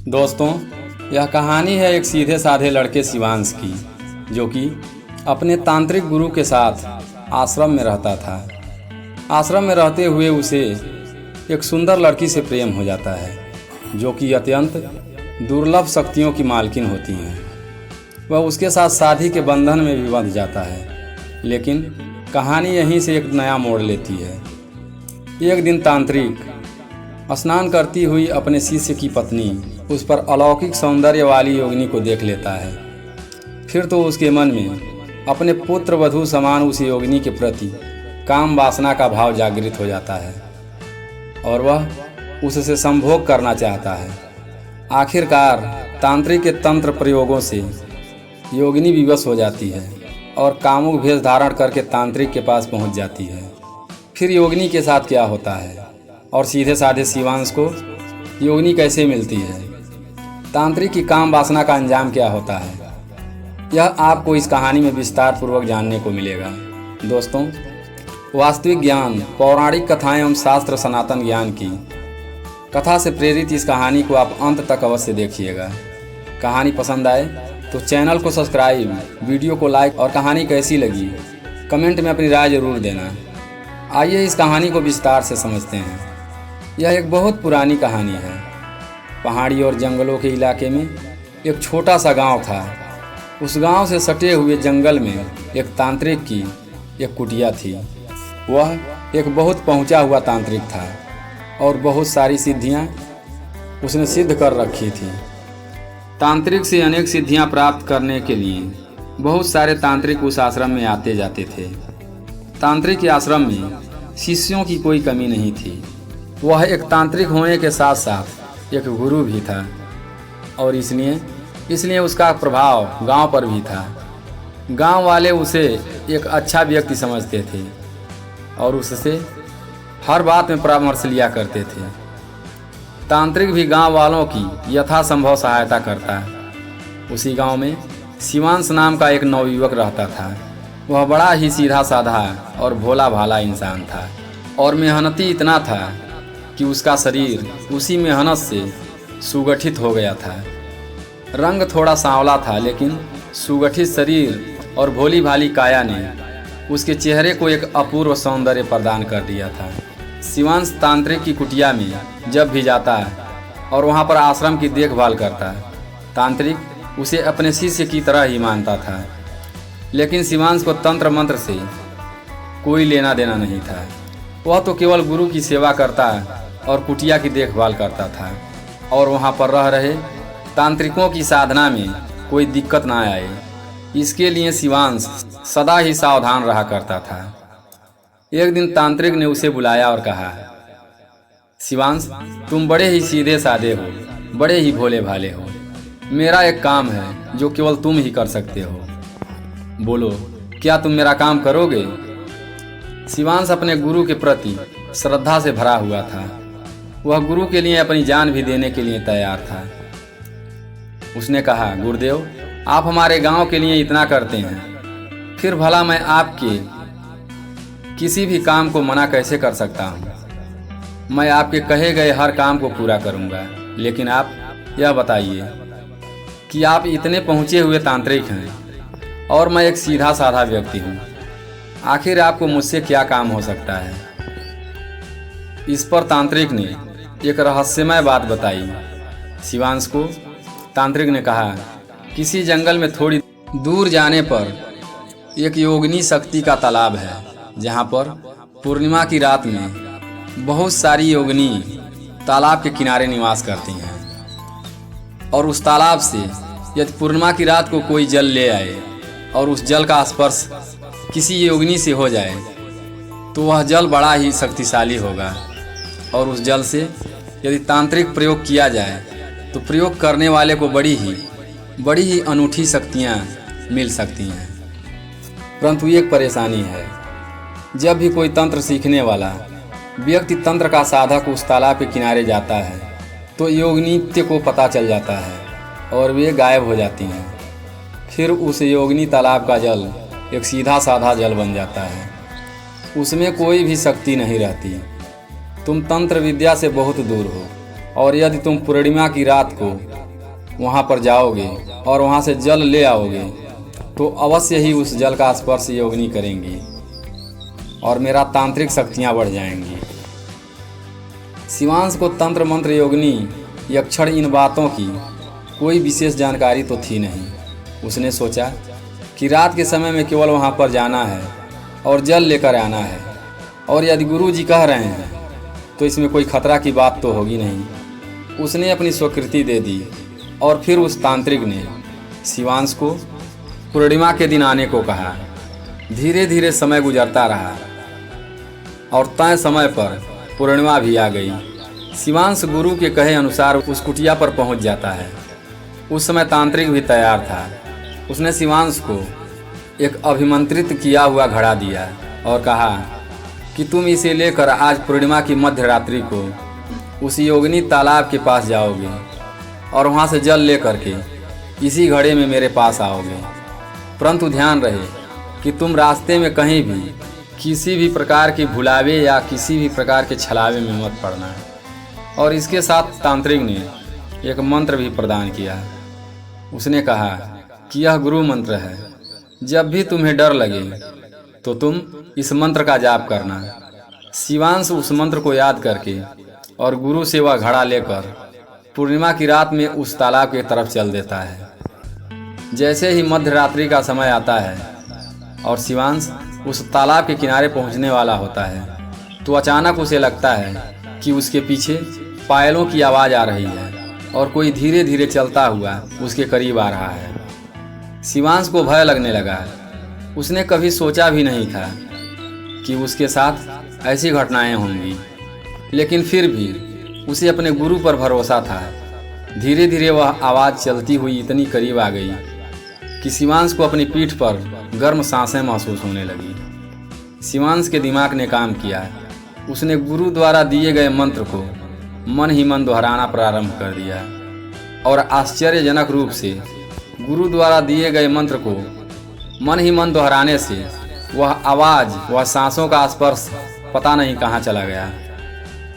दोस्तों, यह कहानी है एक सीधे साधे लड़के शिवांश की, जो कि अपने तांत्रिक गुरु के साथ आश्रम में रहता था। आश्रम में रहते हुए उसे एक सुंदर लड़की से प्रेम हो जाता है, जो कि अत्यंत दुर्लभ शक्तियों की मालकिन होती हैं। वह उसके साथ शादी के बंधन में भी बंध जाता है, लेकिन कहानी यहीं से एक नया मोड़ लेती है। एक दिन तांत्रिक स्नान करती हुई अपने शिष्य की पत्नी उस पर अलौकिक सौंदर्य वाली योगिनी को देख लेता है। फिर तो उसके मन में अपने पुत्र वधू समान उस योगिनी के प्रति काम वासना का भाव जागृत हो जाता है और वह उससे संभोग करना चाहता है। आखिरकार तांत्रिक के तंत्र प्रयोगों से योगिनी विवश हो जाती है और कामुक भेष धारण करके तांत्रिक के पास पहुंच जाती है। फिर योगिनी के साथ क्या होता है और सीधे साधे शिवांश को योगिनी कैसे मिलती है, तांत्रिक की काम वासना का अंजाम क्या होता है, यह आपको इस कहानी में विस्तार पूर्वक जानने को मिलेगा। दोस्तों, वास्तविक ज्ञान, पौराणिक कथाएं एवं शास्त्र सनातन ज्ञान की कथा से प्रेरित इस कहानी को आप अंत तक अवश्य देखिएगा। कहानी पसंद आए तो चैनल को सब्सक्राइब, वीडियो को लाइक और कहानी कैसी लगी कमेंट में अपनी राय जरूर देना। आइए इस कहानी को विस्तार से समझते हैं। यह एक बहुत पुरानी कहानी है। पहाड़ी और जंगलों के इलाके में एक छोटा सा गांव था। उस गांव से सटे हुए जंगल में एक तांत्रिक की एक कुटिया थी। वह एक बहुत पहुंचा हुआ तांत्रिक था और बहुत सारी सिद्धियां उसने सिद्ध कर रखी थी। तांत्रिक से अनेक सिद्धियां प्राप्त करने के लिए बहुत सारे तांत्रिक उस आश्रम में आते जाते थे। तांत्रिक के आश्रम में शिष्यों की कोई कमी नहीं थी। वह एक तांत्रिक होने के साथ साथ एक गुरु भी था और इसलिए उसका प्रभाव गांव पर भी था। गांव वाले उसे एक अच्छा व्यक्ति समझते थे और उससे हर बात में परामर्श लिया करते थे। तांत्रिक भी गांव वालों की यथासंभव सहायता करता। उसी गांव में शिवांश नाम का एक नवयुवक रहता था। वह बड़ा ही सीधा साधा और भोला भाला इंसान था और मेहनती इतना था कि उसका शरीर उसी मेहनत से सुगठित हो गया था। रंग थोड़ा सांवला था, लेकिन सुगठित शरीर और भोली भाली काया ने उसके चेहरे को एक अपूर्व सौंदर्य प्रदान कर दिया था। शिवांश तांत्रिक की कुटिया में जब भी जाता और वहां पर आश्रम की देखभाल करता, तांत्रिक उसे अपने शिष्य की तरह ही मानता था। लेकिन शिवांश को तंत्र मंत्र से कोई लेना देना नहीं था। वह तो केवल गुरु की सेवा करता और कुटिया की देखभाल करता था और वहां पर रह रहे तांत्रिकों की साधना में कोई दिक्कत ना आए, इसके लिए शिवांश सदा ही सावधान रहा करता था। एक दिन तांत्रिक ने उसे बुलाया और कहा, शिवांश, तुम बड़े ही सीधे साधे हो, बड़े ही भोले भाले हो। मेरा एक काम है जो केवल तुम ही कर सकते हो। बोलो, क्या तुम मेरा काम करोगे? शिवांश अपने गुरु के प्रति श्रद्धा से भरा हुआ था। वह गुरु के लिए अपनी जान भी देने के लिए तैयार था। उसने कहा, गुरुदेव, आप हमारे गांव के लिए इतना करते हैं, फिर भला मैं आपके किसी भी काम को मना कैसे कर सकता हूं? मैं आपके कहे गए हर काम को पूरा करूंगा। लेकिन आप यह बताइए कि आप इतने पहुंचे हुए तांत्रिक हैं और मैं एक सीधा साधा व्यक्ति हूं, आखिर आपको मुझसे क्या काम हो सकता है? इस पर तांत्रिक ने एक रहस्यमय बात बताई। शिवांश को तांत्रिक ने कहा, किसी जंगल में थोड़ी दूर जाने पर एक योगिनी शक्ति का तालाब है, जहां पर पूर्णिमा की रात में बहुत सारी योगिनी तालाब के किनारे निवास करती हैं और उस तालाब से यदि पूर्णिमा की रात को कोई जल ले आए और उस जल का स्पर्श किसी योगिनी से हो जाए तो वह जल बड़ा ही शक्तिशाली होगा और उस जल से यदि तांत्रिक प्रयोग किया जाए तो प्रयोग करने वाले को बड़ी ही अनूठी शक्तियाँ मिल सकती हैं। परंतु एक परेशानी है, जब भी कोई तंत्र सीखने वाला व्यक्ति तंत्र का साधक उस तालाब के किनारे जाता है तो योगिनी को पता चल जाता है और वे गायब हो जाती हैं। फिर उस योगिनी तालाब का जल एक सीधा साधा जल बन जाता है, उसमें कोई भी शक्ति नहीं रहती। तुम तंत्र विद्या से बहुत दूर हो और यदि तुम पूर्णिमा की रात को वहाँ पर जाओगे और वहाँ से जल ले आओगे तो अवश्य ही उस जल का स्पर्श योगिनी करेंगी और मेरा तांत्रिक शक्तियाँ बढ़ जाएंगी। शिवांश को तंत्र मंत्र योगिनी यक्षण इन बातों की कोई विशेष जानकारी तो थी नहीं। उसने सोचा कि रात के समय में केवल वहाँ पर जाना है और जल लेकर आना है, और यदि गुरु जी कह रहे हैं तो इसमें कोई खतरा की बात तो होगी नहीं। उसने अपनी स्वीकृति दे दी और फिर उस तांत्रिक ने शिवांश को पूर्णिमा के दिन आने को कहा। धीरे धीरे समय गुजरता रहा और तय समय पर पूर्णिमा भी आ गई। शिवांश गुरु के कहे अनुसार उस कुटिया पर पहुंच जाता है। उस समय तांत्रिक भी तैयार था। उसने शिवांश को एक अभिमंत्रित किया हुआ घड़ा दिया और कहा कि तुम इसे लेकर आज पूर्णिमा की मध्य रात्रि को उस योगिनी तालाब के पास जाओगे और वहाँ से जल लेकर के इसी घड़े में मेरे पास आओगे। परंतु ध्यान रहे कि तुम रास्ते में कहीं भी किसी भी प्रकार के भुलावे या किसी भी प्रकार के छलावे में मत पड़ना। और इसके साथ तांत्रिक ने एक मंत्र भी प्रदान किया। उसने कहा कि यह गुरु मंत्र है, जब भी तुम्हें डर लगे तो तुम इस मंत्र का जाप करना। शिवांश उस मंत्र को याद करके और गुरु से वह घड़ा लेकर पूर्णिमा की रात में उस तालाब की तरफ चल देता है। जैसे ही मध्य रात्रि का समय आता है और शिवांश उस तालाब के किनारे पहुंचने वाला होता है तो अचानक उसे लगता है कि उसके पीछे पायलों की आवाज़ आ रही है और कोई धीरे धीरे चलता हुआ उसके करीब आ रहा है। शिवांश को भय लगने लगा। उसने कभी सोचा भी नहीं था कि उसके साथ ऐसी घटनाएं होंगी, लेकिन फिर भी उसे अपने गुरु पर भरोसा था। धीरे धीरे वह आवाज़ चलती हुई इतनी करीब आ गई कि शिवांश को अपनी पीठ पर गर्म सांसें महसूस होने लगी। शिवांश के दिमाग ने काम किया। उसने गुरु द्वारा दिए गए मंत्र को मन ही मन दोहराना प्रारंभ कर दिया और आश्चर्यजनक रूप से गुरु द्वारा दिए गए मंत्र को मन ही मन दोहराने से वह आवाज़, वह सांसों का स्पर्श पता नहीं कहाँ चला गया।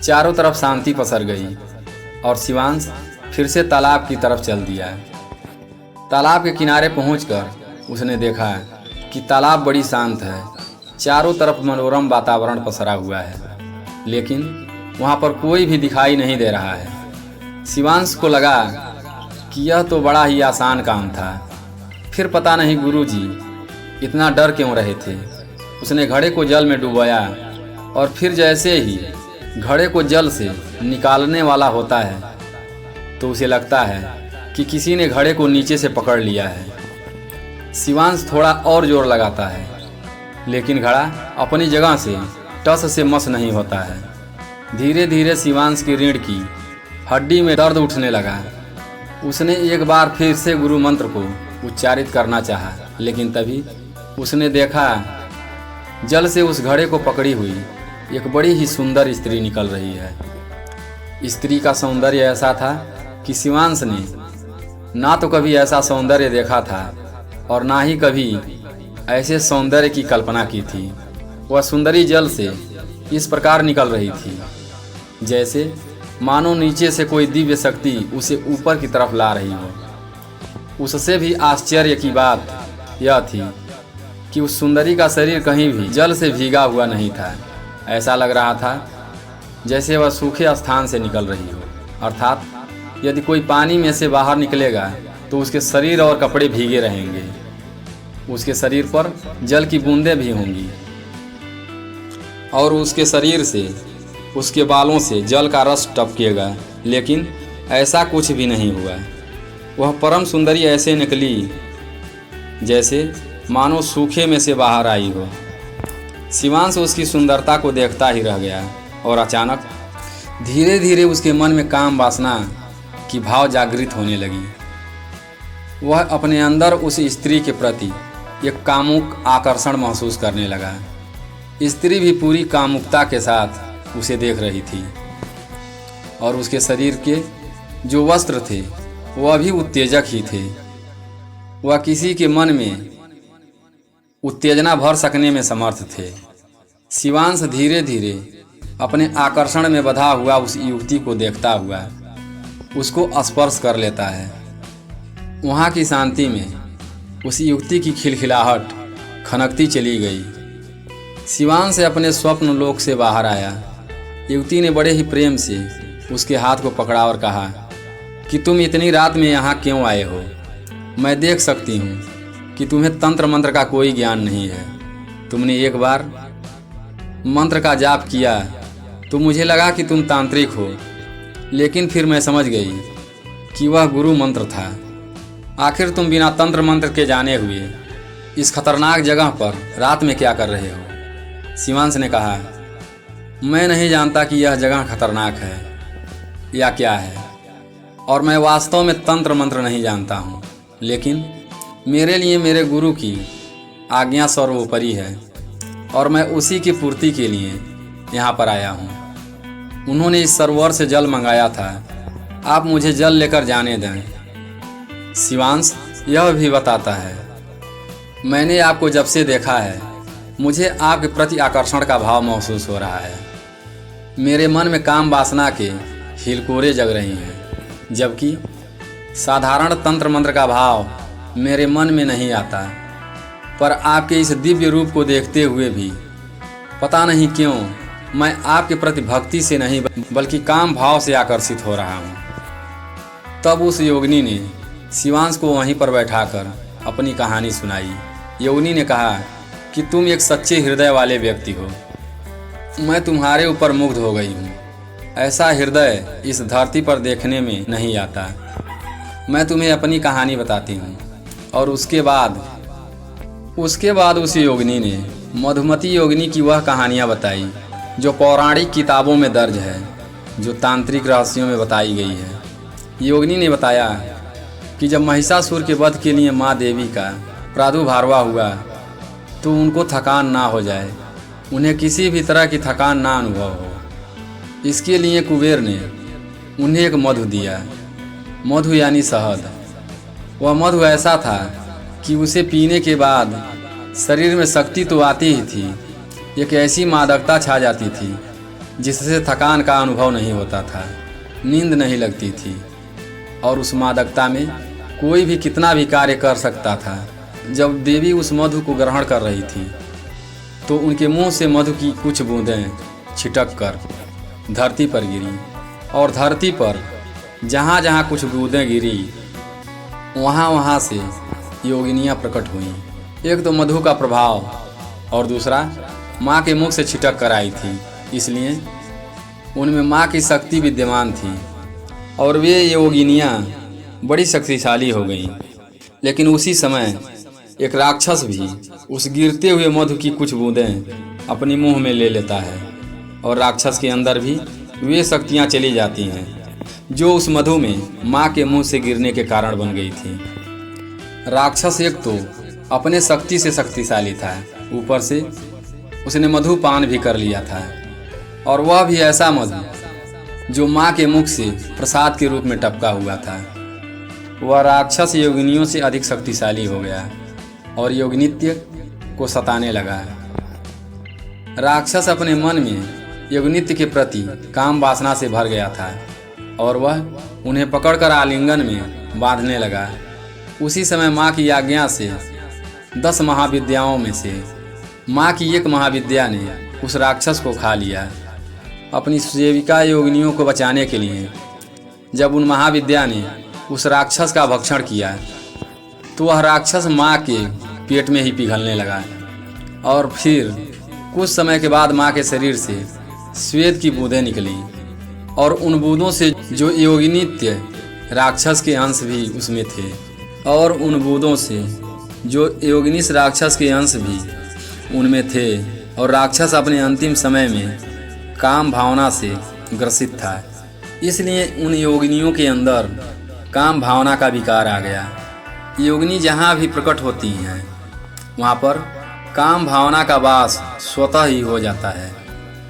चारों तरफ शांति पसर गई और शिवांश फिर से तालाब की तरफ चल दिया। तालाब के किनारे पहुंचकर उसने देखा कि तालाब बड़ी शांत है। चारों तरफ मनोरम वातावरण पसरा हुआ है, लेकिन वहां पर कोई भी दिखाई नहीं दे रहा है। शिवांश को लगा कि यह तो बड़ा ही आसान काम था। फिर पता नहीं गुरुजी इतना डर क्यों रहे थे। उसने घड़े को जल में डुबोया और फिर जैसे ही घड़े को जल से निकालने वाला होता है तो उसे लगता है कि किसी ने घड़े को नीचे से पकड़ लिया है। शिवांश थोड़ा और जोर लगाता है, लेकिन घड़ा अपनी जगह से टस से मस नहीं होता है। धीरे धीरे शिवांश की रीढ़ की हड्डी में दर्द उठने लगा। उसने एक बार फिर से गुरु मंत्र को उच्चारित करना चाहा, लेकिन तभी उसने देखा जल से उस घड़े को पकड़ी हुई एक बड़ी ही सुंदर स्त्री निकल रही है। स्त्री का सौंदर्य ऐसा था कि शिवांश ने ना तो कभी ऐसा सौंदर्य देखा था और ना ही कभी ऐसे सौंदर्य की कल्पना की थी। वह सुंदरी जल से इस प्रकार निकल रही थी जैसे मानो नीचे से कोई दिव्य शक्ति उसे ऊपर की तरफ ला रही हो। उससे भी आश्चर्य की बात यह थी कि उस सुंदरी का शरीर कहीं भी जल से भीगा हुआ नहीं था। ऐसा लग रहा था जैसे वह सूखे स्थान से निकल रही हो, अर्थात यदि कोई पानी में से बाहर निकलेगा तो उसके शरीर और कपड़े भीगे रहेंगे। उसके शरीर पर जल की बूंदें भी होंगी और उसके शरीर से, उसके बालों से जल का रस टपकेगा, लेकिन ऐसा कुछ भी नहीं हुआ। वह परम सुंदरी ऐसे निकली जैसे मानो सूखे में से बाहर आई हो। शिवांश उसकी सुंदरता को देखता ही रह गया और अचानक धीरे धीरे उसके मन में काम वासना की भाव जागृत होने लगी। वह अपने अंदर उस स्त्री के प्रति एक कामुक आकर्षण महसूस करने लगा। स्त्री भी पूरी कामुकता के साथ उसे देख रही थी और उसके शरीर के जो वस्त्र थे वह भी उत्तेजक ही थे। वह किसी के मन में उत्तेजना भर सकने में समर्थ थे। शिवांश धीरे धीरे अपने आकर्षण में बधा हुआ उस युवती को देखता हुआ उसको स्पर्श कर लेता है वहाँ की शांति में उस युवती की खिलखिलाहट खनकती चली गई। शिवांश अपने स्वप्न लोक से बाहर आया। युवती ने बड़े ही प्रेम से उसके हाथ को पकड़ा और कहा कि तुम इतनी रात में यहाँ क्यों आए हो? मैं देख सकती हूँ कि तुम्हें तंत्र मंत्र का कोई ज्ञान नहीं है। तुमने एक बार मंत्र का जाप किया तो मुझे लगा कि तुम तांत्रिक हो, लेकिन फिर मैं समझ गई कि वह गुरु मंत्र था। आखिर तुम बिना तंत्र मंत्र के जाने हुए इस खतरनाक जगह पर रात में क्या कर रहे हो? शिवांश ने कहा, मैं नहीं जानता कि यह जगह खतरनाक है या क्या है, और मैं वास्तव में तंत्र मंत्र नहीं जानता हूँ, लेकिन मेरे लिए मेरे गुरु की आज्ञा सर्वोपरि है और मैं उसी की पूर्ति के लिए यहाँ पर आया हूँ। उन्होंने इस सरोवर से जल मंगाया था, आप मुझे जल लेकर जाने दें। शिवांश यह भी बताता है, मैंने आपको जब से देखा है मुझे आपके प्रति आकर्षण का भाव महसूस हो रहा है। मेरे मन में काम वासना के हिलकोरे जग रही हैं, जबकि साधारण तंत्र मंत्र का भाव मेरे मन में नहीं आता। पर आपके इस दिव्य रूप को देखते हुए भी पता नहीं क्यों मैं आपके प्रति भक्ति से नहीं बल्कि काम भाव से आकर्षित हो रहा हूँ। तब उस योगिनी ने शिवांश को वहीं पर बैठाकर अपनी कहानी सुनाई। योगिनी ने कहा कि तुम एक सच्चे हृदय वाले व्यक्ति हो। मैं तुम्हारे ऊपर मुग्ध हो गई हूँ। ऐसा हृदय इस धरती पर देखने में नहीं आता। मैं तुम्हें अपनी कहानी बताती हूँ। और उसके बाद उस योगिनी ने मधुमती योगिनी की वह कहानियाँ बताई जो पौराणिक किताबों में दर्ज है, जो तांत्रिक रहस्यों में बताई गई है। योगिनी ने बताया कि जब महिषासुर के वध के लिए माँ देवी का प्रादुर्भाव हुआ तो उनको थकान ना हो जाए, उन्हें किसी भी तरह की थकान ना अनुभव हो। इसके लिए कुबेर ने उन्हें एक मधु दिया। मधु यानी शहद। वह मधु ऐसा था कि उसे पीने के बाद शरीर में शक्ति तो आती ही थी, एक ऐसी मादकता छा जाती थी जिससे थकान का अनुभव नहीं होता था, नींद नहीं लगती थी, और उस मादकता में कोई भी कितना भी कार्य कर सकता था। जब देवी उस मधु को ग्रहण कर रही थी तो उनके मुंह से मधु की कुछ बूंदें छिटक कर धरती पर गिरी, और धरती पर जहाँ जहाँ कुछ बूंदें गिरी वहाँ वहाँ से योगिनियाँ प्रकट हुईं। एक तो मधु का प्रभाव और दूसरा माँ के मुख से छिटक कर आई थी, इसलिए उनमें माँ की शक्ति विद्यमान थी और वे योगिनियाँ बड़ी शक्तिशाली हो गईं। लेकिन उसी समय एक राक्षस भी उस गिरते हुए मधु की कुछ बूंदें अपनी मुंह में ले लेता है, और राक्षस के अंदर भी वे शक्तियाँ चली जाती हैं जो उस मधु में माँ के मुंह से गिरने के कारण बन गई थी। राक्षस एक तो अपने शक्ति से शक्तिशाली था, ऊपर से उसने मधुपान भी कर लिया था, और वह भी ऐसा मधु जो माँ के मुख से प्रसाद के रूप में टपका हुआ था। वह राक्षस योगिनियों से अधिक शक्तिशाली हो गया और योगनित्य को सताने लगा। राक्षस अपने मन में योगनित्य के प्रति काम वासना से भर गया था और वह उन्हें पकड़कर आलिंगन में बांधने लगा। उसी समय माँ की आज्ञा से 10 महाविद्याओं में से माँ की एक महाविद्या ने उस राक्षस को खा लिया। अपनी सेविका योगिनियों को बचाने के लिए जब उन महाविद्या ने उस राक्षस का भक्षण किया तो वह राक्षस माँ के पेट में ही पिघलने लगा, और फिर कुछ समय के बाद माँ के शरीर से श्वेत की बूंदें निकली, और उन बूंदों से जो योगिनित्य राक्षस के अंश भी उसमें थे, और उन बूंदों से जो योगिनिस राक्षस के अंश भी उनमें थे, और राक्षस अपने अंतिम समय में काम भावना से ग्रसित था, इसलिए उन योगिनियों के अंदर काम भावना का विकार आ गया। योगिनी जहाँ भी प्रकट होती हैं वहाँ पर काम भावना का वास स्वतः ही हो जाता है।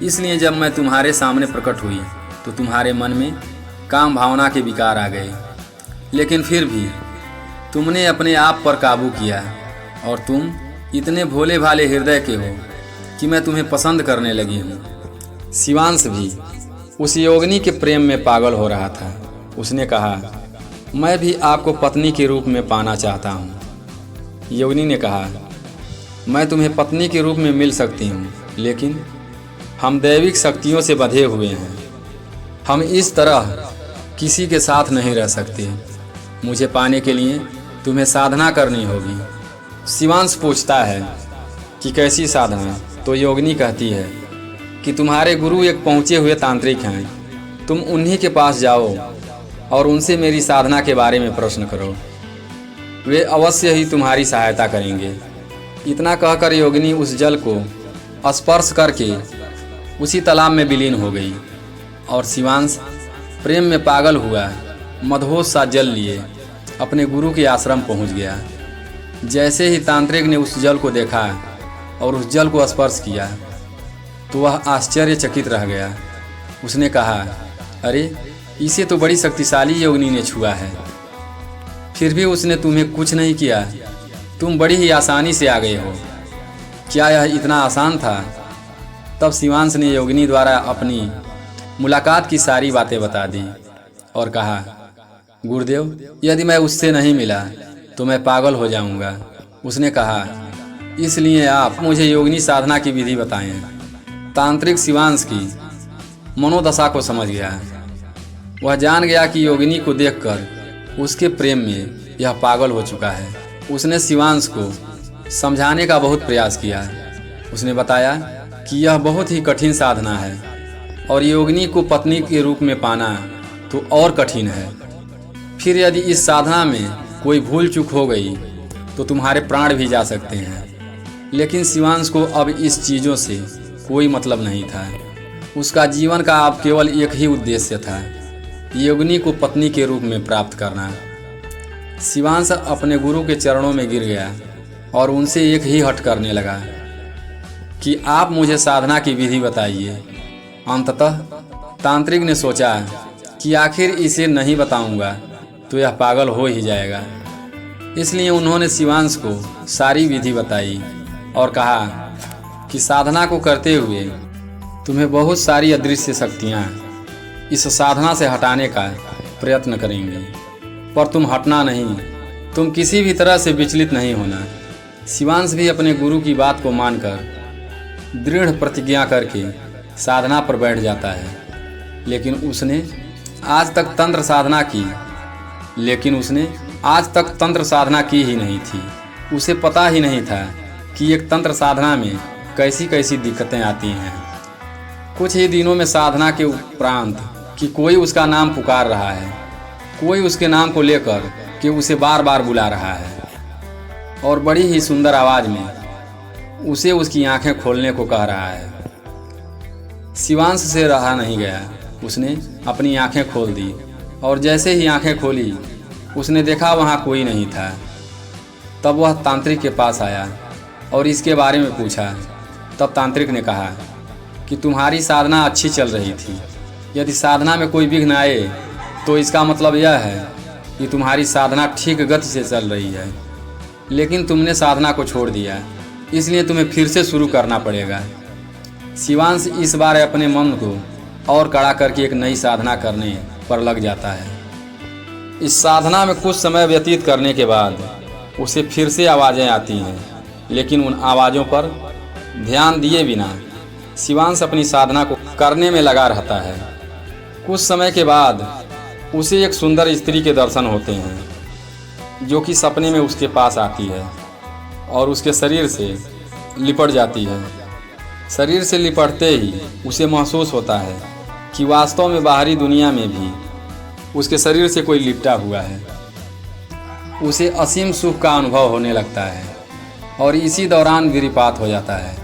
इसलिए जब मैं तुम्हारे सामने प्रकट हुई तो तुम्हारे मन में काम भावना के विकार आ गए, लेकिन फिर भी तुमने अपने आप पर काबू किया, और तुम इतने भोले भाले हृदय के हो कि मैं तुम्हें पसंद करने लगी हूँ। शिवांश भी उस योगिनी के प्रेम में पागल हो रहा था। उसने कहा, मैं भी आपको पत्नी के रूप में पाना चाहता हूँ। योगिनी ने कहा, मैं तुम्हें पत्नी के रूप में मिल सकती हूँ, लेकिन हम दैविक शक्तियों से बंधे हुए हैं। हम इस तरह किसी के साथ नहीं रह सकते। मुझे पाने के लिए तुम्हें साधना करनी होगी। शिवांश पूछता है कि कैसी साधना? तो योगिनी कहती है कि तुम्हारे गुरु एक पहुँचे हुए तांत्रिक हैं। तुम उन्हीं के पास जाओ और उनसे मेरी साधना के बारे में प्रश्न करो। वे अवश्य ही तुम्हारी सहायता करेंगे। इतना कहकर योगिनी उस जल को स्पर्श करके उसी तालाब में विलीन हो गई और शिवांश प्रेम में पागल हुआ मदहोश सा जल लिए अपने गुरु के आश्रम पहुंच गया। जैसे ही तांत्रिक ने उस जल को देखा और उस जल को स्पर्श किया तो वह आश्चर्यचकित रह गया। उसने कहा, अरे इसे तो बड़ी शक्तिशाली योगिनी ने छुआ है, फिर भी उसने तुम्हें कुछ नहीं किया। तुम बड़ी ही आसानी से आ गए हो। क्या यह इतना आसान था? तब शिवांश ने योगिनी द्वारा अपनी मुलाकात की सारी बातें बता दी और कहा, गुरुदेव, यदि मैं उससे नहीं मिला तो मैं पागल हो जाऊंगा। उसने कहा, इसलिए आप मुझे योगिनी साधना की विधि बताएं। तांत्रिक शिवांश की मनोदशा को समझ गया। वह जान गया कि योगिनी को देखकर उसके प्रेम में यह पागल हो चुका है। उसने शिवांश को समझाने का बहुत प्रयास किया। उसने बताया कि यह बहुत ही कठिन साधना है और योगिनी को पत्नी के रूप में पाना तो और कठिन है। फिर यदि इस साधना में कोई भूल चूक हो गई तो तुम्हारे प्राण भी जा सकते हैं। लेकिन शिवांश को अब इस चीज़ों से कोई मतलब नहीं था। उसका जीवन का अब केवल एक ही उद्देश्य था, योगिनी को पत्नी के रूप में प्राप्त करना। शिवांश अपने गुरु के चरणों में गिर गया और उनसे एक ही हट करने लगा कि आप मुझे साधना की विधि बताइए। अंततः तांत्रिक ने सोचा कि आखिर इसे नहीं बताऊंगा तो यह पागल हो ही जाएगा। इसलिए उन्होंने शिवांश को सारी विधि बताई और कहा कि साधना को करते हुए तुम्हें बहुत सारी अदृश्य शक्तियाँ इस साधना से हटाने का प्रयत्न करेंगी, पर तुम हटना नहीं, तुम किसी भी तरह से विचलित नहीं होना। शिवांश भी अपने गुरु की बात को मानकर दृढ़ प्रतिज्ञा करके साधना पर बैठ जाता है। लेकिन उसने आज तक तंत्र साधना की ही नहीं थी। उसे पता ही नहीं था कि एक तंत्र साधना में कैसी कैसी दिक्कतें आती हैं। कुछ ही दिनों में साधना के उपरांत कि कोई उसका नाम पुकार रहा है, कोई उसके नाम को लेकर कि उसे बार बार बुला रहा है और बड़ी ही सुंदर आवाज़ में उसे उसकी आंखें खोलने को कह रहा है। शिवांश से रहा नहीं गया। उसने अपनी आंखें खोल दी और जैसे ही आंखें खोली उसने देखा वहाँ कोई नहीं था। तब वह तांत्रिक के पास आया और इसके बारे में पूछा। तब तांत्रिक ने कहा कि तुम्हारी साधना अच्छी चल रही थी। यदि साधना में कोई विघ्न आए तो इसका मतलब यह है कि तुम्हारी साधना ठीक गति से चल रही है, लेकिन तुमने साधना को छोड़ दिया, इसलिए तुम्हें फिर से शुरू करना पड़ेगा। शिवांश इस बार अपने मन को और कड़ा करके एक नई साधना करने पर लग जाता है। इस साधना में कुछ समय व्यतीत करने के बाद उसे फिर से आवाज़ें आती हैं, लेकिन उन आवाज़ों पर ध्यान दिए बिना शिवांश अपनी साधना को करने में लगा रहता है। कुछ समय के बाद उसे एक सुंदर स्त्री के दर्शन होते हैं जो कि सपने में उसके पास आती है और उसके शरीर से लिपट जाती है। शरीर से लिपटते ही उसे महसूस होता है कि वास्तव में बाहरी दुनिया में भी उसके शरीर से कोई लिपटा हुआ है। उसे असीम सुख का अनुभव होने लगता है और इसी दौरान वीर्यपात हो जाता है।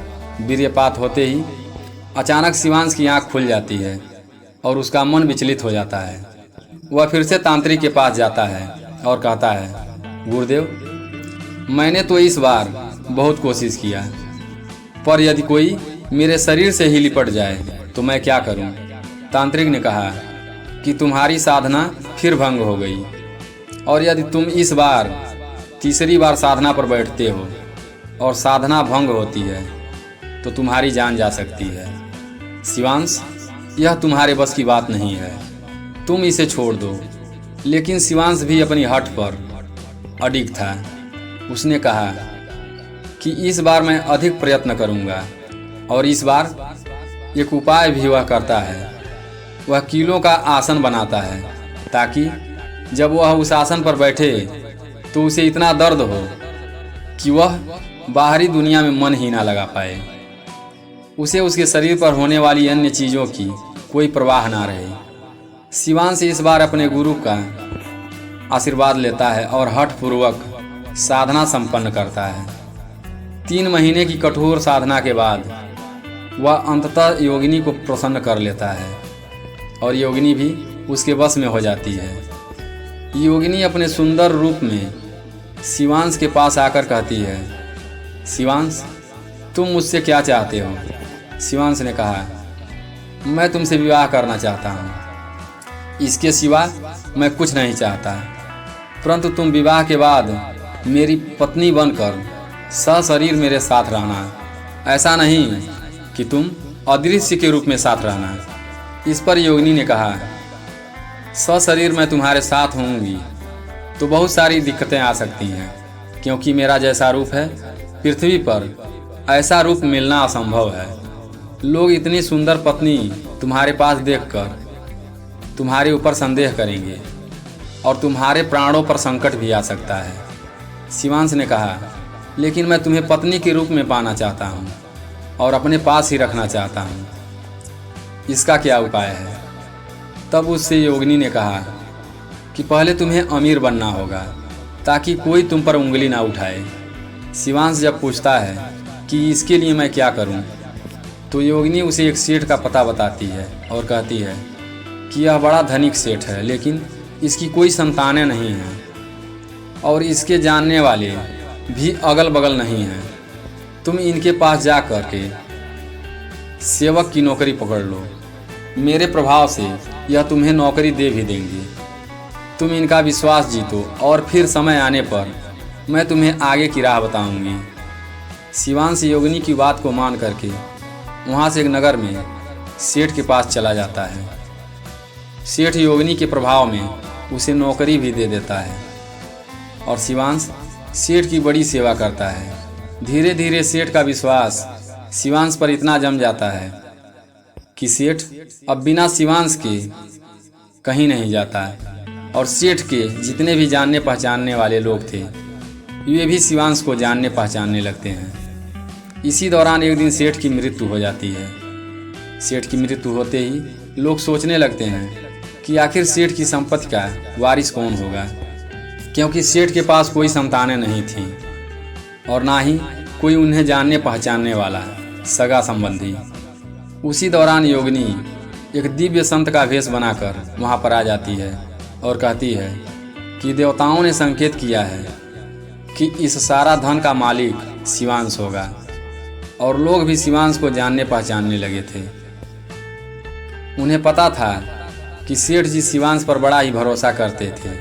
वीर्यपात होते ही अचानक शिवांश की आंख खुल जाती है और उसका मन विचलित हो जाता है। वह फिर से तांत्रिक के पास जाता है और कहता है, गुरुदेव, मैंने तो इस बार बहुत कोशिश किया, पर यदि कोई मेरे शरीर से ही लिपट जाए तो मैं क्या करूं? तांत्रिक ने कहा कि तुम्हारी साधना फिर भंग हो गई और यदि तुम इस बार तीसरी बार साधना पर बैठते हो और साधना भंग होती है तो तुम्हारी जान जा सकती है। शिवांश, यह तुम्हारे बस की बात नहीं है, तुम इसे छोड़ दो। लेकिन शिवांश भी अपनी हट पर अडिग था। उसने कहा कि इस बार मैं अधिक प्रयत्न करूंगा, और इस बार एक उपाय भी वह करता है। वह कीलों का आसन बनाता है ताकि जब वह उस आसन पर बैठे तो उसे इतना दर्द हो कि वह बाहरी दुनिया में मन ही ना लगा पाए। उसे उसके शरीर पर होने वाली अन्य चीज़ों की कोई परवाह ना रहे। शिवांश इस बार अपने गुरु का आशीर्वाद लेता है और हठपूर्वक साधना संपन्न करता है। 3 महीने की कठोर साधना के बाद वह अंततः योगिनी को प्रसन्न कर लेता है और योगिनी भी उसके वश में हो जाती है। योगिनी अपने सुंदर रूप में शिवांश के पास आकर कहती है, शिवांश, तुम मुझसे क्या चाहते हो? शिवांश ने कहा, मैं तुमसे विवाह करना चाहता हूँ। इसके सिवा मैं कुछ नहीं चाहता, परंतु तुम विवाह के बाद मेरी पत्नी बनकर सशरीर मेरे साथ रहना, ऐसा नहीं कि तुम अदृश्य के रूप में साथ रहना। इस पर योगिनी ने कहा, सशरीर मैं तुम्हारे साथ होंगी तो बहुत सारी दिक्कतें आ सकती हैं, क्योंकि मेरा जैसा रूप है पृथ्वी पर ऐसा रूप मिलना असंभव है। लोग इतनी सुंदर पत्नी तुम्हारे पास देखकर तुम्हारे ऊपर संदेह करेंगे और तुम्हारे प्राणों पर संकट भी आ सकता है। शिवांश ने कहा, लेकिन मैं तुम्हें पत्नी के रूप में पाना चाहता हूँ और अपने पास ही रखना चाहता हूँ, इसका क्या उपाय है? तब उससे योगिनी ने कहा कि पहले तुम्हें अमीर बनना होगा ताकि कोई तुम पर उंगली ना उठाए। शिवांश जब पूछता है कि इसके लिए मैं क्या करूं, तो योगिनी उसे एक सेठ का पता बताती है और कहती है कि यह बड़ा धनिक सेठ है, लेकिन इसकी कोई संतानें नहीं हैं और इसके जानने वाले भी अगल बगल नहीं हैं। तुम इनके पास जा कर के सेवक की नौकरी पकड़ लो, मेरे प्रभाव से यह तुम्हें नौकरी दे भी देंगे। तुम इनका विश्वास जीतो और फिर समय आने पर मैं तुम्हें आगे की राह बताऊंगी। शिवांश योगिनी की बात को मान करके वहाँ से एक नगर में सेठ के पास चला जाता है। सेठ योगिनी के प्रभाव में उसे नौकरी भी दे देता है और शिवांश सेठ की बड़ी सेवा करता है। धीरे धीरे सेठ का विश्वास शिवांश पर इतना जम जाता है कि सेठ अब बिना शिवांश के कहीं नहीं जाता है और सेठ के जितने भी जानने पहचानने वाले लोग थे वे भी शिवांश को जानने पहचानने लगते हैं। इसी दौरान एक दिन सेठ की मृत्यु हो जाती है। सेठ की मृत्यु होते ही लोग सोचने लगते हैं कि आखिर सेठ की संपत्ति का वारिस कौन होगा, क्योंकि सेठ के पास कोई संतानें नहीं थीं और ना ही कोई उन्हें जानने पहचानने वाला सगा संबंधी। उसी दौरान योगिनी एक दिव्य संत का वेश बनाकर वहाँ पर आ जाती है और कहती है कि देवताओं ने संकेत किया है कि इस सारा धन का मालिक शिवांश होगा, और लोग भी शिवांश को जानने पहचानने लगे थे। उन्हें पता था कि सेठ जी शिवांश पर बड़ा ही भरोसा करते थे,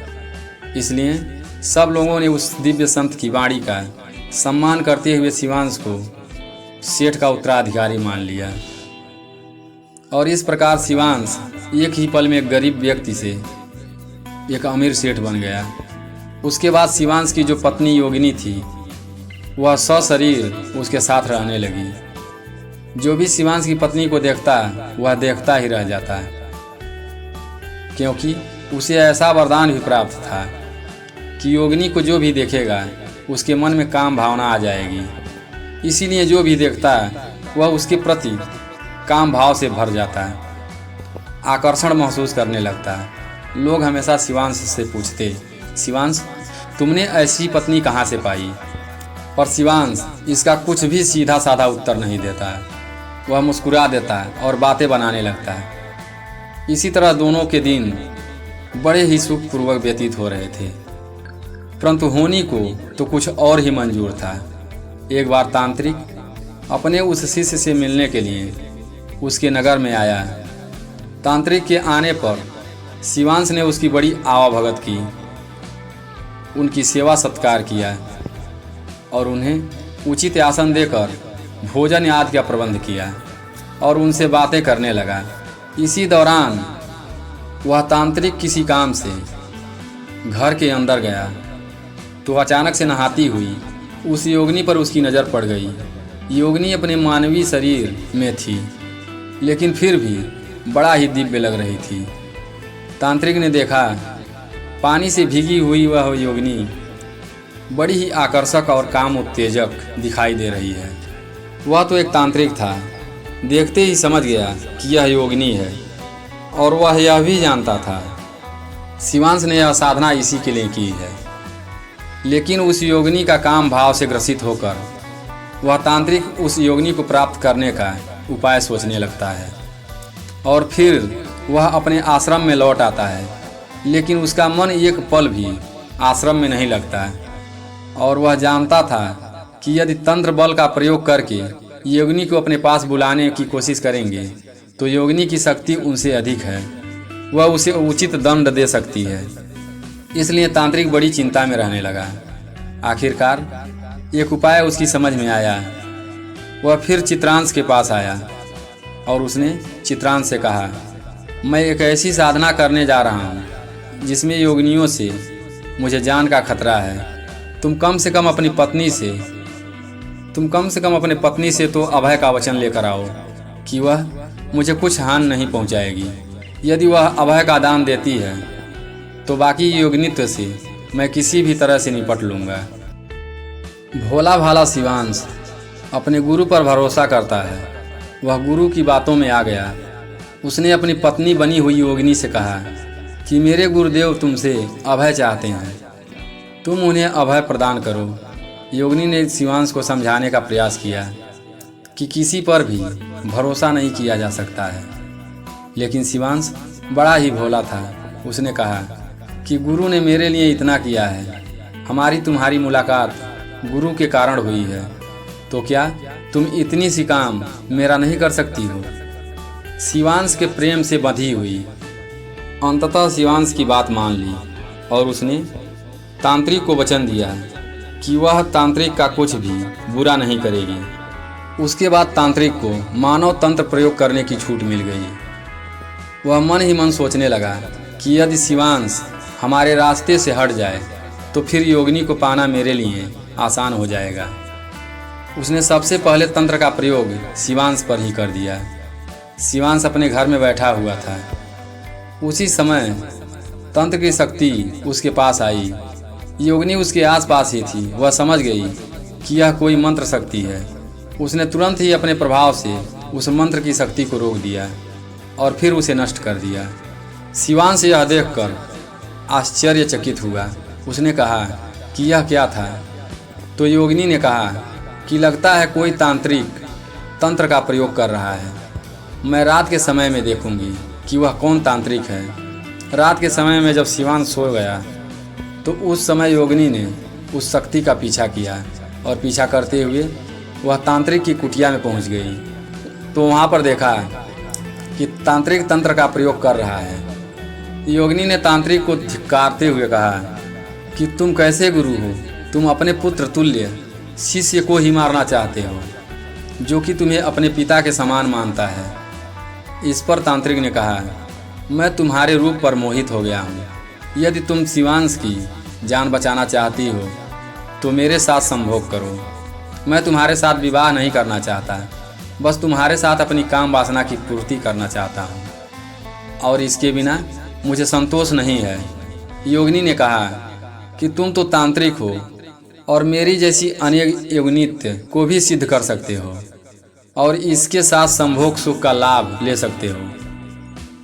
इसलिए सब लोगों ने उस दिव्य संत की वाणी का सम्मान करते हुए शिवांश को सेठ का उत्तराधिकारी मान लिया। और इस प्रकार शिवांश एक ही पल में एक गरीब व्यक्ति से एक अमीर सेठ बन गया। उसके बाद शिवांश की जो पत्नी योगिनी थी वह सशरीर उसके साथ रहने लगी। जो भी शिवांश की पत्नी को देखता वह देखता ही रह जाता, क्योंकि उसे ऐसा वरदान भी प्राप्त था कि योगिनी को जो भी देखेगा उसके मन में काम भावना आ जाएगी। इसीलिए जो भी देखता वह उसके प्रति काम भाव से भर जाता है, आकर्षण महसूस करने लगता है। लोग हमेशा शिवांश से पूछते, शिवांश तुमने ऐसी पत्नी कहाँ से पाई? पर शिवांश इसका कुछ भी सीधा साधा उत्तर नहीं देता है। वह मुस्कुरा देता है और बातें बनाने लगता है। इसी तरह दोनों के दिन बड़े ही सुखपूर्वक व्यतीत हो रहे थे, परंतु होनी को तो कुछ और ही मंजूर था। एक बार तांत्रिक अपने उस शिष्य से मिलने के लिए उसके नगर में आया। तांत्रिक के आने पर शिवांश ने उसकी बड़ी आवभगत की, उनकी सेवा सत्कार किया और उन्हें उचित आसन देकर भोजन आदि का प्रबंध किया और उनसे बातें करने लगा। इसी दौरान वह तांत्रिक किसी काम से घर के अंदर गया तो अचानक से नहाती हुई उस योगिनी पर उसकी नज़र पड़ गई। योगिनी अपने मानवीय शरीर में थी, लेकिन फिर भी बड़ा ही दिव्य लग रही थी। तांत्रिक ने देखा पानी से भीगी हुई वह योगिनी बड़ी ही आकर्षक और काम उत्तेजक दिखाई दे रही है। वह तो एक तांत्रिक था, देखते ही समझ गया कि यह योगिनी है, और वह यह भी जानता था शिवांश ने यह साधना इसी के लिए की है। लेकिन उस योगिनी का काम भाव से ग्रसित होकर वह तांत्रिक उस योगिनी को प्राप्त करने का उपाय सोचने लगता है, और फिर वह अपने आश्रम में लौट आता है। लेकिन उसका मन एक पल भी आश्रम में नहीं लगता, और वह जानता था कि यदि तंत्र बल का प्रयोग करके योगिनी को अपने पास बुलाने की कोशिश करेंगे तो योगिनी की शक्ति उनसे अधिक है, वह उसे उचित दंड दे सकती है। इसलिए तांत्रिक बड़ी चिंता में रहने लगा। आखिरकार एक उपाय उसकी समझ में आया। वह फिर चित्रांश के पास आया और उसने चित्रांश से कहा, मैं एक ऐसी साधना करने जा रहा हूँ जिसमें योगिनियों से मुझे जान का खतरा है। तुम कम से कम अपनी पत्नी से तो अभय का वचन लेकर आओ कि वह मुझे कुछ हानि नहीं पहुँचाएगी। यदि वह अभय का दान देती है तो बाकी योगिनित्व से मैं किसी भी तरह से निपट लूँगा। भोला भाला शिवांश अपने गुरु पर भरोसा करता है। वह गुरु की बातों में आ गया। उसने अपनी पत्नी बनी हुई योगिनी से कहा कि मेरे गुरुदेव तुमसे अभय चाहते हैं, तुम उन्हें अभय प्रदान करो। योगिनी ने शिवांश को समझाने का प्रयास किया कि किसी पर भी भरोसा नहीं किया जा सकता है, लेकिन शिवांश बड़ा ही भोला था। उसने कहा कि गुरु ने मेरे लिए इतना किया है, हमारी तुम्हारी मुलाकात गुरु के कारण हुई है, तो क्या तुम इतनी सी काम मेरा नहीं कर सकती हो। शिवांश के प्रेम से बंधी हुई अंततः शिवांश की बात मान ली, और उसने तांत्रिक को वचन दिया कि वह तांत्रिक का कुछ भी बुरा नहीं करेगी। उसके बाद तांत्रिक को मानव तंत्र प्रयोग करने की छूट मिल गई। वह मन ही मन सोचने लगा कि यदि शिवांश हमारे रास्ते से हट जाए तो फिर योगिनी को पाना मेरे लिए आसान हो जाएगा। उसने सबसे पहले तंत्र का प्रयोग शिवांश पर ही कर दिया। शिवांश अपने घर में बैठा हुआ था। उसी समय तंत्र की शक्ति उसके पास आई। योगिनी उसके आसपास ही थी। वह समझ गई कि यह कोई मंत्र शक्ति है। उसने तुरंत ही अपने प्रभाव से उस मंत्र की शक्ति को रोक दिया और फिर उसे नष्ट कर दिया। शिवांश यह देखकर आश्चर्यचकित हुआ। उसने कहा कि यह क्या था? तो योगिनी ने कहा कि लगता है कोई तांत्रिक तंत्र का प्रयोग कर रहा है। मैं रात के समय में देखूंगी कि वह कौन तांत्रिक है। रात के समय में जब शिवांश सो गया तो उस समय योगिनी ने उस शक्ति का पीछा किया, और पीछा करते हुए वह तांत्रिक की कुटिया में पहुंच गई। तो वहां पर देखा कि तांत्रिक तंत्र का प्रयोग कर रहा है। योगिनी ने तांत्रिक को धिक्कारते हुए कहा कि तुम कैसे गुरु हो? तुम अपने पुत्र तुल्य शिष्य को ही मारना चाहते हो, जो कि तुम्हें अपने पिता के समान मानता है। इस पर तांत्रिक ने कहा, मैं तुम्हारे रूप पर मोहित हो गया हूँ। यदि तुम शिवांश की जान बचाना चाहती हो तो मेरे साथ संभोग करो। मैं तुम्हारे साथ विवाह नहीं करना चाहता, बस तुम्हारे साथ अपनी काम वासना की पूर्ति करना चाहता हूँ, और इसके बिना मुझे संतोष नहीं है। योगिनी ने कहा कि तुम तो तांत्रिक हो और मेरी जैसी अनेक योगिनित्य को भी सिद्ध कर सकते हो, और इसके साथ संभोग सुख का लाभ ले सकते हो।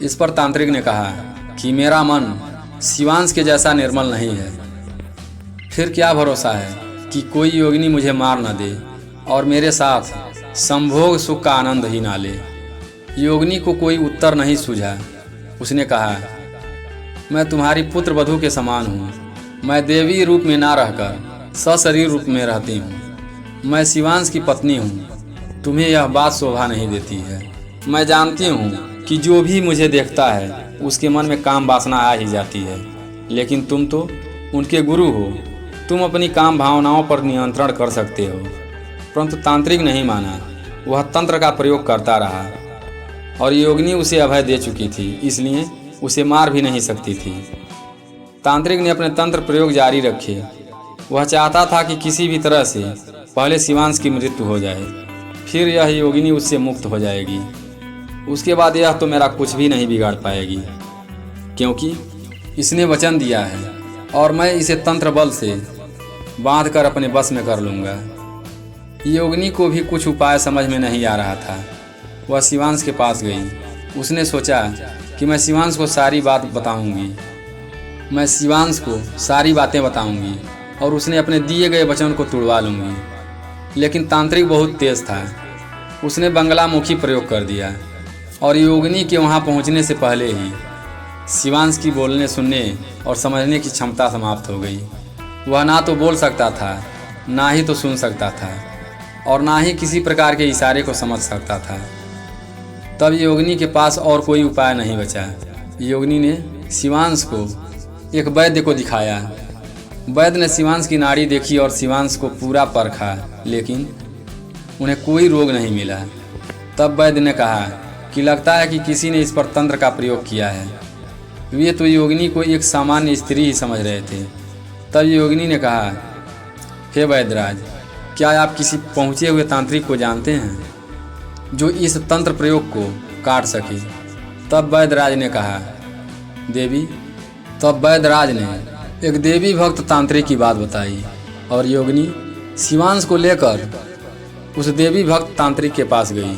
इस पर तांत्रिक ने कहा कि मेरा मन शिवांश के जैसा निर्मल नहीं है। फिर क्या भरोसा है कि कोई योगिनी मुझे मार न दे और मेरे साथ संभोग सुख का आनंद ही ना ले। योगिनी को कोई उत्तर नहीं सूझा। उसने कहा, मैं तुम्हारी पुत्र वधू के समान हूँ। मैं देवी रूप में ना रहकर सशरीर रूप में रहती हूँ। मैं शिवांश की पत्नी हूँ। तुम्हें यह बात शोभा नहीं देती है। मैं जानती हूँ कि जो भी मुझे देखता है उसके मन में काम वासना आ ही जाती है, लेकिन तुम तो उनके गुरु हो। तुम अपनी काम भावनाओं पर नियंत्रण कर सकते हो। परंतु तांत्रिक नहीं माना। वह तंत्र का प्रयोग करता रहा, और योगिनी उसे अभय दे चुकी थी, इसलिए उसे मार भी नहीं सकती थी। तांत्रिक ने अपने तंत्र प्रयोग जारी रखे। वह चाहता था कि किसी भी तरह से पहले शिवांश की मृत्यु हो जाए, फिर यह योगिनी उससे मुक्त हो जाएगी। उसके बाद यह तो मेरा कुछ भी नहीं बिगाड़ पाएगी, क्योंकि इसने वचन दिया है और मैं इसे तंत्र बल से बांध कर अपने बस में कर लूँगा। योगिनी को भी कुछ उपाय समझ में नहीं आ रहा था। वह शिवांश के पास गई। उसने सोचा कि मैं शिवांश को सारी बात बताऊंगी, मैं शिवांश को सारी बातें बताऊंगी और उसने अपने दिए गए वचन को तुड़वा लूँगी। लेकिन तांत्रिक बहुत तेज था। उसने बंगलामुखी प्रयोग कर दिया और योगिनी के वहाँ पहुँचने से पहले ही शिवांश की बोलने, सुनने और समझने की क्षमता समाप्त हो गई। वह ना तो बोल सकता था, ना ही तो सुन सकता था और ना ही किसी प्रकार के इशारे को समझ सकता था। तब योगिनी के पास और कोई उपाय नहीं बचा। योगिनी ने शिवांश को एक वैद्य को दिखाया। वैद्य ने शिवांश की नाड़ी देखी और शिवांश को पूरा परखा, लेकिन उन्हें कोई रोग नहीं मिला। तब वैद्य ने कहा कि लगता है कि किसी ने इस पर तंत्र का प्रयोग किया है। वे तो योगिनी को एक सामान्य स्त्री ही समझ रहे थे। तब योगिनी ने कहा, हे वैद्यराज, क्या आप किसी पहुँचे हुए तांत्रिक को जानते हैं जो इस तंत्र प्रयोग को काट सके? तब वैद्यराज ने कहा, देवी। तब वैद्यराज ने एक देवी भक्त तांत्रिक की बात बताई और योगिनी शिवांश को लेकर उस देवी भक्त तांत्रिक के पास गई।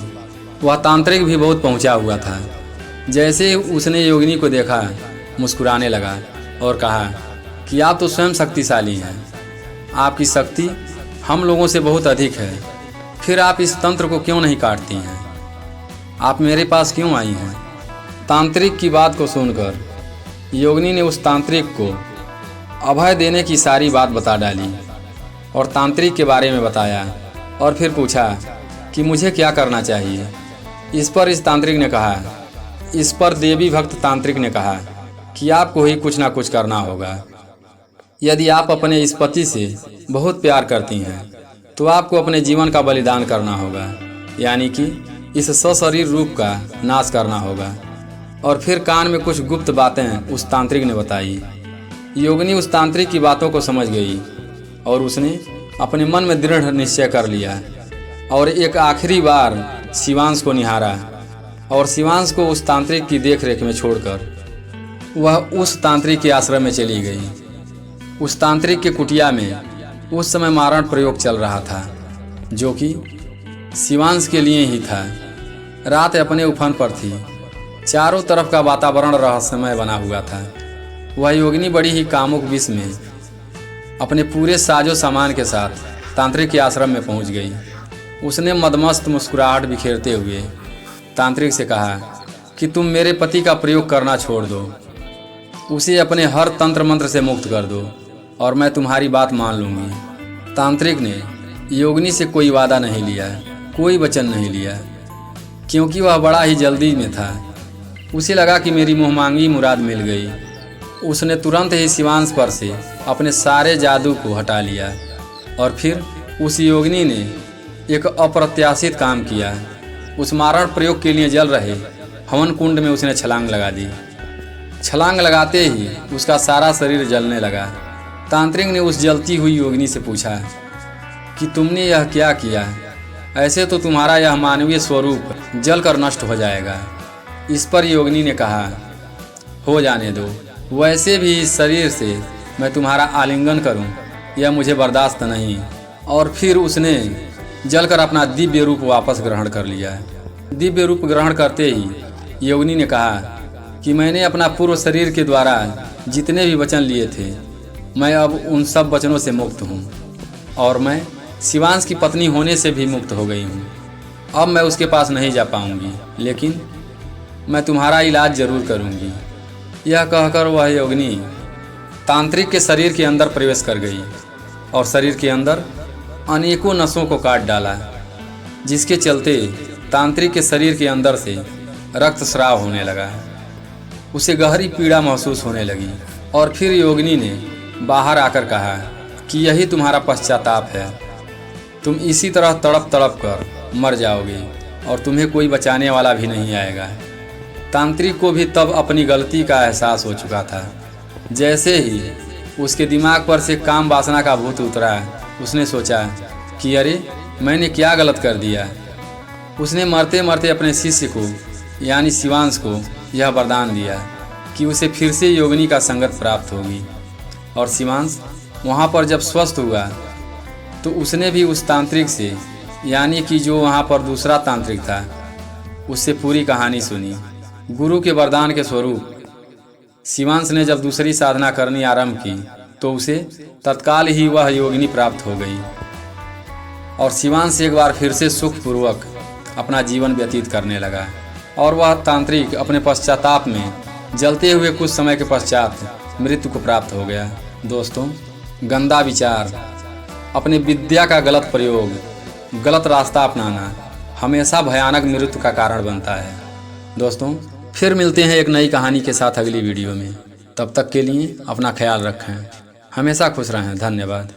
वह तांत्रिक भी बहुत पहुंचा हुआ था। जैसे उसने योगिनी को देखा, मुस्कुराने लगा और कहा कि आप तो स्वयं शक्तिशाली हैं। आपकी शक्ति हम लोगों से बहुत अधिक है, फिर आप इस तंत्र को क्यों नहीं काटती हैं? आप मेरे पास क्यों आई हैं? तांत्रिक की बात को सुनकर योगिनी ने उस तांत्रिक को अभय देने की सारी बात बता डाली और तांत्रिक के बारे में बताया और फिर पूछा कि मुझे क्या करना चाहिए। इस पर इस तांत्रिक ने कहा, इस पर देवी भक्त तांत्रिक ने कहा कि आपको ही कुछ ना कुछ करना होगा। यदि आप अपने इस पति से बहुत प्यार करती हैं तो आपको अपने जीवन का बलिदान करना होगा, यानी कि इस सशरीर रूप का नाश करना होगा। और फिर कान में कुछ गुप्त बातें उस तांत्रिक ने बताई। योगिनी उस तांत्रिक की बातों को समझ गई और उसने अपने मन में दृढ़ निश्चय कर लिया और एक आखिरी बार शिवांश को निहारा और शिवांश को उस तांत्रिक की देखरेख में छोड़कर वह उस तांत्रिक के आश्रम में चली गई। उस तांत्रिक के कुटिया में उस समय मारण प्रयोग चल रहा था, जो कि शिवांश के लिए ही था। रात अपने उफान पर थी। चारों तरफ का वातावरण रहस्यमय बना हुआ था। वह योगिनी बड़ी ही कामुक विष में अपने पूरे साजो सामान के साथ तांत्रिक के आश्रम में पहुंच गई। उसने मदमस्त मुस्कुराहट बिखेरते हुए तांत्रिक से कहा कि तुम मेरे पति का प्रयोग करना छोड़ दो, उसे अपने हर तंत्र मंत्र से मुक्त कर दो और मैं तुम्हारी बात मान लूँगी। तांत्रिक ने योगिनी से कोई वादा नहीं लिया, कोई वचन नहीं लिया, क्योंकि वह बड़ा ही जल्दी में था। उसे लगा कि मेरी मुहमांगी मुराद मिल गई। उसने तुरंत ही शिवांश पर से अपने सारे जादू को हटा लिया और फिर उस योगिनी ने एक अप्रत्याशित काम किया। उस मारण प्रयोग के लिए जल रहे हवन कुंड में उसने छलांग लगा दी। छलांग लगाते ही उसका सारा शरीर जलने लगा। तांत्रिक ने उस जलती हुई योगिनी से पूछा कि तुमने यह क्या किया? ऐसे तो तुम्हारा यह मानवीय स्वरूप जलकर नष्ट हो जाएगा। इस पर योगिनी ने कहा, हो जाने दो, वैसे भी इस शरीर से मैं तुम्हारा आलिंगन करूं, यह मुझे बर्दाश्त नहीं। और फिर उसने जलकर अपना दिव्य रूप वापस ग्रहण कर लिया। दिव्य रूप ग्रहण करते ही योगिनी ने कहा कि मैंने अपना पूर्व शरीर के द्वारा जितने भी वचन लिए थे, मैं अब उन सब वचनों से मुक्त हूँ और मैं शिवांश की पत्नी होने से भी मुक्त हो गई हूँ। अब मैं उसके पास नहीं जा पाऊँगी, लेकिन मैं तुम्हारा इलाज जरूर करूँगी। यह कहकर वह योगिनी तांत्रिक के शरीर के अंदर प्रवेश कर गई और शरीर के अंदर अनेकों नसों को काट डाला, जिसके चलते तांत्रिक के शरीर के अंदर से रक्तस्राव होने लगा। उसे गहरी पीड़ा महसूस होने लगी और फिर योगिनी ने बाहर आकर कहा कि यही तुम्हारा पश्चाताप है। तुम इसी तरह तड़प तड़प कर मर जाओगे और तुम्हें कोई बचाने वाला भी नहीं आएगा। तांत्रिक को भी तब अपनी गलती का एहसास हो चुका था। जैसे ही उसके दिमाग पर से काम वासना का भूत उतरा, उसने सोचा कि अरे मैंने क्या गलत कर दिया। उसने मरते मरते अपने शिष्य को यानी शिवांश को यह वरदान दिया कि उसे फिर से योगिनी का संगत प्राप्त होगी। और शिवांश वहाँ पर जब स्वस्थ हुआ तो उसने भी उस तांत्रिक से यानी कि जो वहाँ पर दूसरा तांत्रिक था उससे पूरी कहानी सुनी। गुरु के वरदान के स्वरूप शिवांश ने जब दूसरी साधना करनी आरंभ की तो उसे तत्काल ही वह योगिनी प्राप्त हो गई और शिवांश एक बार फिर से सुखपूर्वक अपना जीवन व्यतीत करने लगा। और वह तांत्रिक अपने पश्चाताप में जलते हुए कुछ समय के पश्चात मृत्यु को प्राप्त हो गया। दोस्तों, गंदा विचार, अपने विद्या का गलत प्रयोग, गलत रास्ता अपनाना हमेशा भयानक मृत्यु का कारण बनता है। दोस्तों, फिर मिलते हैं एक नई कहानी के साथ अगली वीडियो में। तब तक के लिए अपना ख्याल रखें, हमेशा खुश रहें। धन्यवाद।